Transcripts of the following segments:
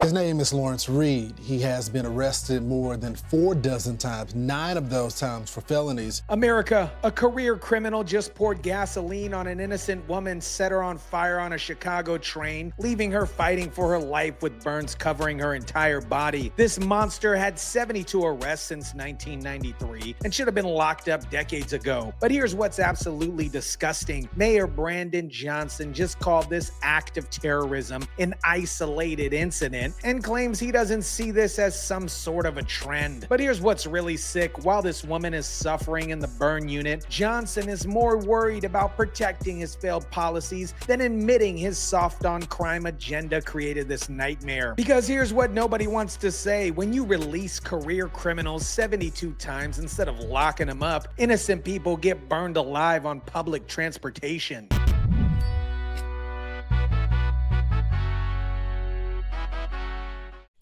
His name is Lawrence Reed. He has been arrested more than 4 dozen times, 9 of those times for felonies. America, a career criminal just poured gasoline on an innocent woman, set her on fire on a Chicago train, leaving her fighting for her life with burns covering her entire body. This monster had 72 arrests since 1993 and should have been locked up decades ago. But here's what's absolutely disgusting. Mayor Brandon Johnson just called this act of terrorism an isolated incident and claims he doesn't see this as some sort of a trend. But here's what's really sick. While this woman is suffering in the burn unit, Johnson is more worried about protecting his failed policies than admitting his soft-on-crime agenda created this nightmare. Because here's what nobody wants to say. When you release career criminals 72 times instead of locking them up, innocent people get burned alive on public transportation.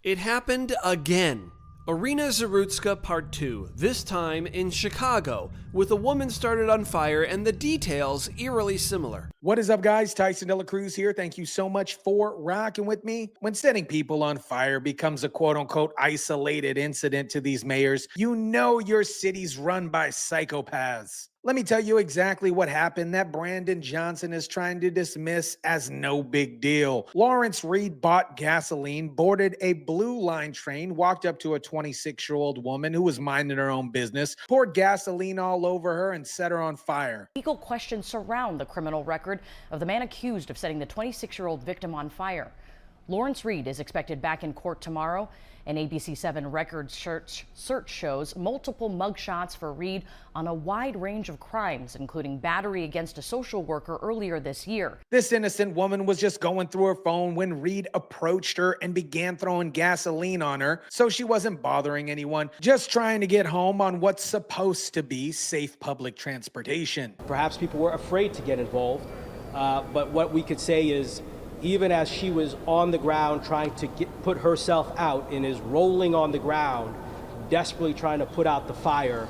It happened again. Irina Zarutska Part 2, this time in Chicago, with a woman started on fire and the details eerily similar. What is up, guys? TYSON DELACRUZ here. Thank you so much for rocking with me. When setting people on fire becomes a quote-unquote isolated incident to these mayors, you know your city's run by psychopaths. Let me tell you exactly what happened that Brandon Johnson is trying to dismiss as no big deal. Lawrence Reed bought gasoline, boarded a Blue Line train, walked up to a 26-year-old woman who was minding her own business, poured gasoline all over her, and set her on fire. Legal questions surround the criminal record of the man accused of setting the 26-year-old victim on fire. Lawrence Reed is expected back in court tomorrow. An ABC7 record search shows multiple mugshots for Reed on a wide range of crimes, including battery against a social worker earlier this year. This innocent woman was just going through her phone when Reed approached her and began throwing gasoline on her, so she wasn't bothering anyone, just trying to get home on what's supposed to be safe public transportation. Perhaps people were afraid to get involved, but what we could say is, even as she was on the ground trying to put herself out and is rolling on the ground, desperately trying to put out the fire,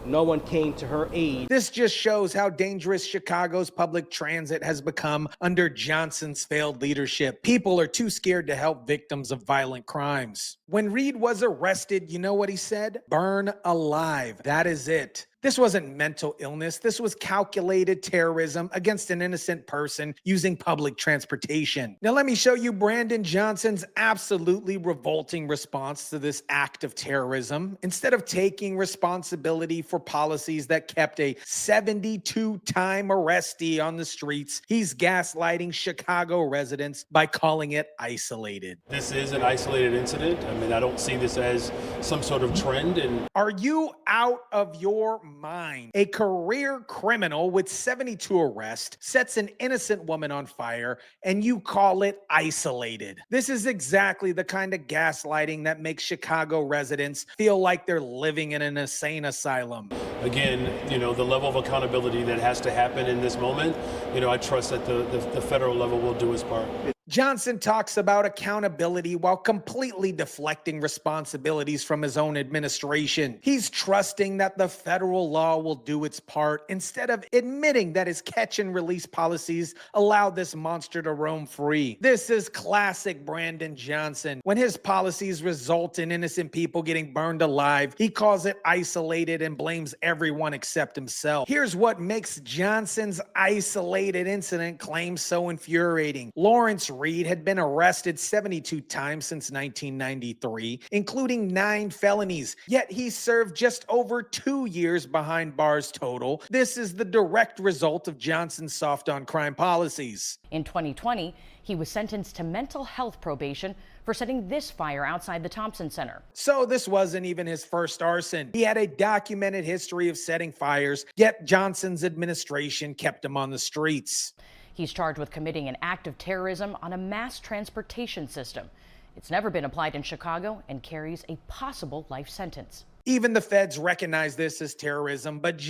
no one came to her aid. This just shows how dangerous Chicago's public transit has become under Johnson's failed leadership. People are too scared to help victims of violent crimes. When Reed was arrested, you know what he said? Burn alive. That is it. This wasn't mental illness. This was calculated terrorism against an innocent person using public transportation. Now let me show you Brandon Johnson's absolutely revolting response to this act of terrorism. Instead of taking responsibility for policies that kept a 72-time arrestee on the streets, he's gaslighting Chicago residents by calling it isolated. This is an isolated incident. I mean, I don't see this as some sort of trend. And are you out of your mind? A career criminal with 72 arrests sets an innocent woman on fire and you call it isolated. This is exactly the kind of gaslighting that makes Chicago residents feel like they're living in an insane asylum. Again, you know, the level of accountability that has to happen in this moment, you know, I trust that the federal level will do its part. Johnson talks about accountability while completely deflecting responsibilities from his own administration. He's trusting that the federal law will do its part instead of admitting that his catch and release policies allowed this monster to roam free. This is classic Brandon Johnson. When his policies result in innocent people getting burned alive, he calls it isolated and blames everyone except himself. Here's what makes Johnson's isolated incident claim so infuriating. Lawrence Reed had been arrested 72 times since 1993, including 9 felonies, yet he served just over 2 years behind bars total. This is the direct result of Johnson's soft-on-crime policies. In 2020, he was sentenced to mental health probation for setting this fire outside the Thompson Center. So this wasn't even his first arson. He had a documented history of setting fires, yet Johnson's administration kept him on the streets. He's charged with committing an act of terrorism on a mass transportation system. It's never been applied in Chicago and carries a possible life sentence. Even the feds recognize this as terrorism, but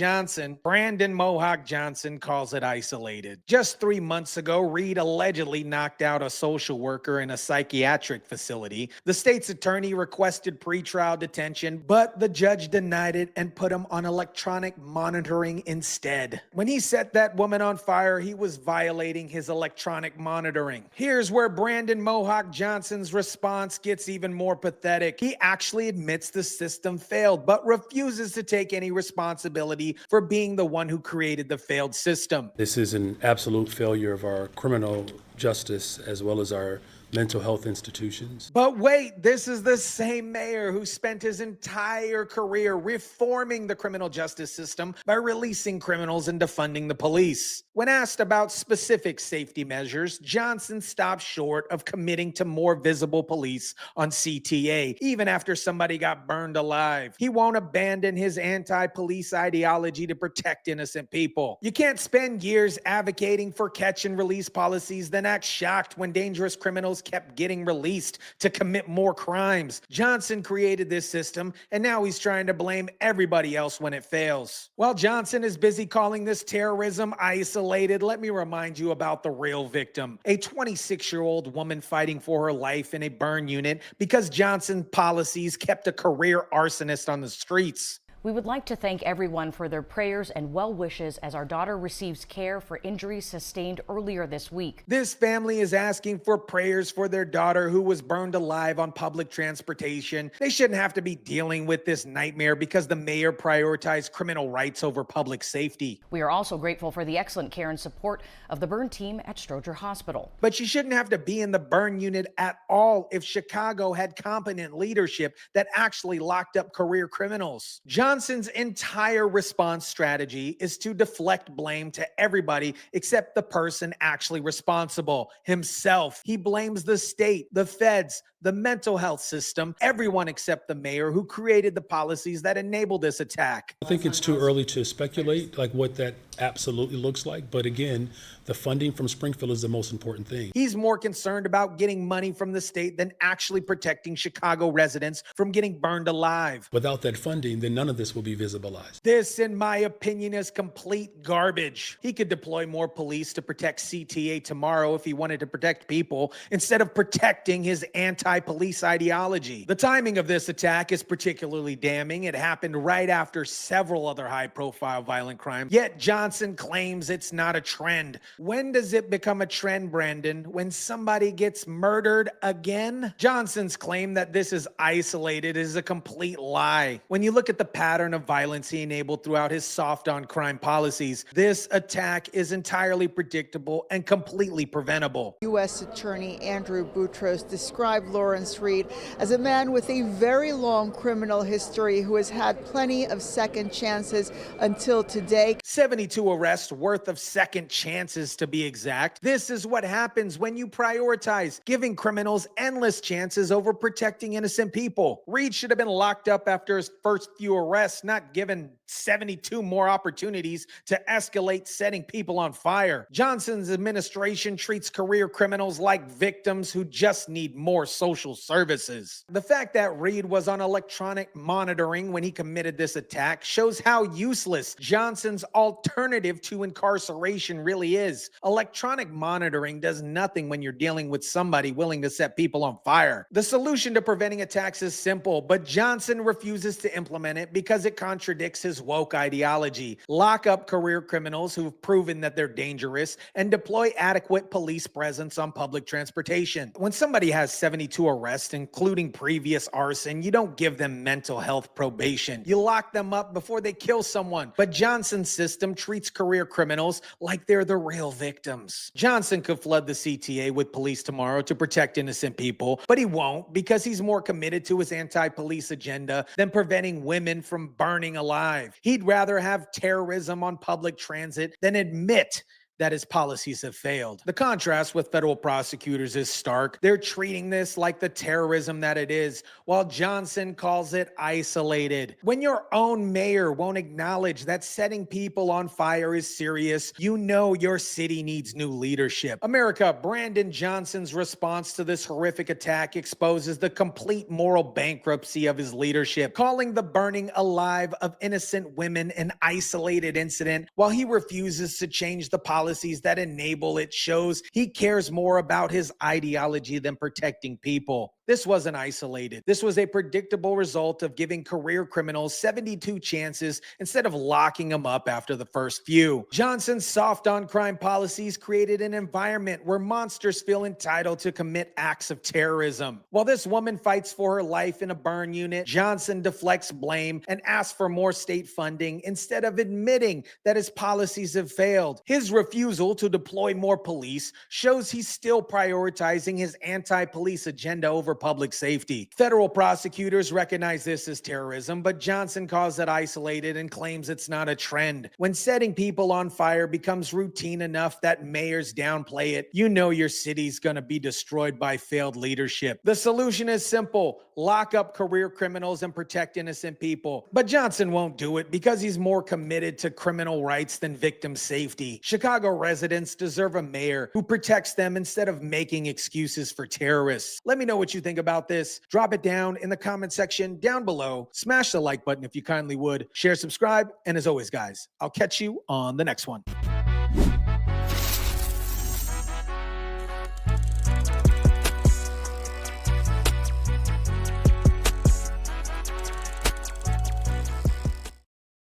Brandon Mohawk Johnson, calls it isolated. Just 3 months ago, Reed allegedly knocked out a social worker in a psychiatric facility. The state's attorney requested pretrial detention, but the judge denied it and put him on electronic monitoring instead. When he set that woman on fire, he was violating his electronic monitoring. Here's where Brandon Mohawk Johnson's response gets even more pathetic. He actually admits the system failed, but refuses to take any responsibility for being the one who created the failed system. This is an absolute failure of our criminal justice as well as our mental health institutions. But wait, this is the same mayor who spent his entire career reforming the criminal justice system by releasing criminals and defunding the police. When asked about specific safety measures, Johnson stopped short of committing to more visible police on CTA, even after somebody got burned alive. He won't abandon his anti-police ideology to protect innocent people. You can't spend years advocating for catch and release policies, then act shocked when dangerous criminals kept getting released to commit more crimes. Johnson created this system, and now he's trying to blame everybody else when it fails. While Johnson is busy calling this terrorism isolated, let me remind you about the real victim, a 26-year-old woman fighting for her life in a burn unit because Johnson's policies kept a career arsonist on the streets. We would like to thank everyone for their prayers and well wishes as our daughter receives care for injuries sustained earlier this week. This family is asking for prayers for their daughter who was burned alive on public transportation. They shouldn't have to be dealing with this nightmare because the mayor prioritized criminal rights over public safety. We are also grateful for the excellent care and support of the burn team at Stroger Hospital. But she shouldn't have to be in the burn unit at all if Chicago had competent leadership that actually locked up career criminals. Johnson's entire response strategy is to deflect blame to everybody except the person actually responsible, himself. He blames the state, the feds, the mental health system, everyone except the mayor who created the policies that enabled this attack. I think it's too early to speculate like what that absolutely looks like, but again, the funding from Springfield is the most important thing. He's more concerned about getting money from the state than actually protecting Chicago residents from getting burned alive. Without that funding, then none of this will be visibilized. This, in my opinion, is complete garbage. He could deploy more police to protect CTA tomorrow if he wanted to protect people instead of protecting his anti-police ideology. The timing of this attack is particularly damning. It happened right after several other high-profile violent crimes, yet Johnson claims it's not a trend. When does it become a trend, Brandon? When somebody gets murdered again? Johnson's claim that this is isolated is a complete lie. When you look at the pattern of violence he enabled throughout his soft on crime policies, this attack is entirely predictable and completely preventable. U.S. Attorney Andrew Boutros described Lawrence Reed as a man with a very long criminal history who has had plenty of second chances until today. 72 arrests worth of second chances to be exact. This is what happens when you prioritize giving criminals endless chances over protecting innocent people. Reed should have been locked up after his first few arrests, not given 72 more opportunities to escalate setting people on fire. Johnson's administration treats career criminals like victims who just need more social services. The fact that Reed was on electronic monitoring when he committed this attack shows how useless Johnson's alternative to incarceration really is. Electronic monitoring does nothing when you're dealing with somebody willing to set people on fire. The solution to preventing attacks is simple, but Johnson refuses to implement it because it contradicts his woke ideology. Lock up career criminals who've proven that they're dangerous and deploy adequate police presence on public transportation. When somebody has 72 arrests, including previous arson, you don't give them mental health probation. You lock them up before they kill someone. But Johnson's system treats career criminals like they're the real victims. Johnson could flood the CTA with police tomorrow to protect innocent people, but he won't because he's more committed to his anti-police agenda than preventing women from burning alive. He'd rather have terrorism on public transit than admit that his policies have failed. The contrast with federal prosecutors is stark. They're treating this like the terrorism that it is, while Johnson calls it isolated. When your own mayor won't acknowledge that setting people on fire is serious, you know your city needs new leadership. America, Brandon Johnson's response to this horrific attack exposes the complete moral bankruptcy of his leadership, calling the burning alive of innocent women an isolated incident while he refuses to change the policies that enable it shows he cares more about his ideology than protecting people. This wasn't isolated. This was a predictable result of giving career criminals 72 chances instead of locking them up after the first few. Johnson's soft on crime policies created an environment where monsters feel entitled to commit acts of terrorism. While this woman fights for her life in a burn unit, Johnson deflects blame and asks for more state funding instead of admitting that his policies have failed. His refusal to deploy more police shows he's still prioritizing his anti-police agenda over public safety. Federal prosecutors recognize this as terrorism, but Johnson calls it isolated and claims it's not a trend. When setting people on fire becomes routine enough that mayors downplay it, you know your city's gonna be destroyed by failed leadership. The solution is simple: lock up career criminals and protect innocent people. But Johnson won't do it because he's more committed to criminal rights than victim safety. Chicago residents deserve a mayor who protects them instead of making excuses for terrorists. Let me know what you think about this. Drop it down in the comment section down below. Smash the like button if you kindly would. Share, subscribe, and as always, guys, I'll catch you on the next one.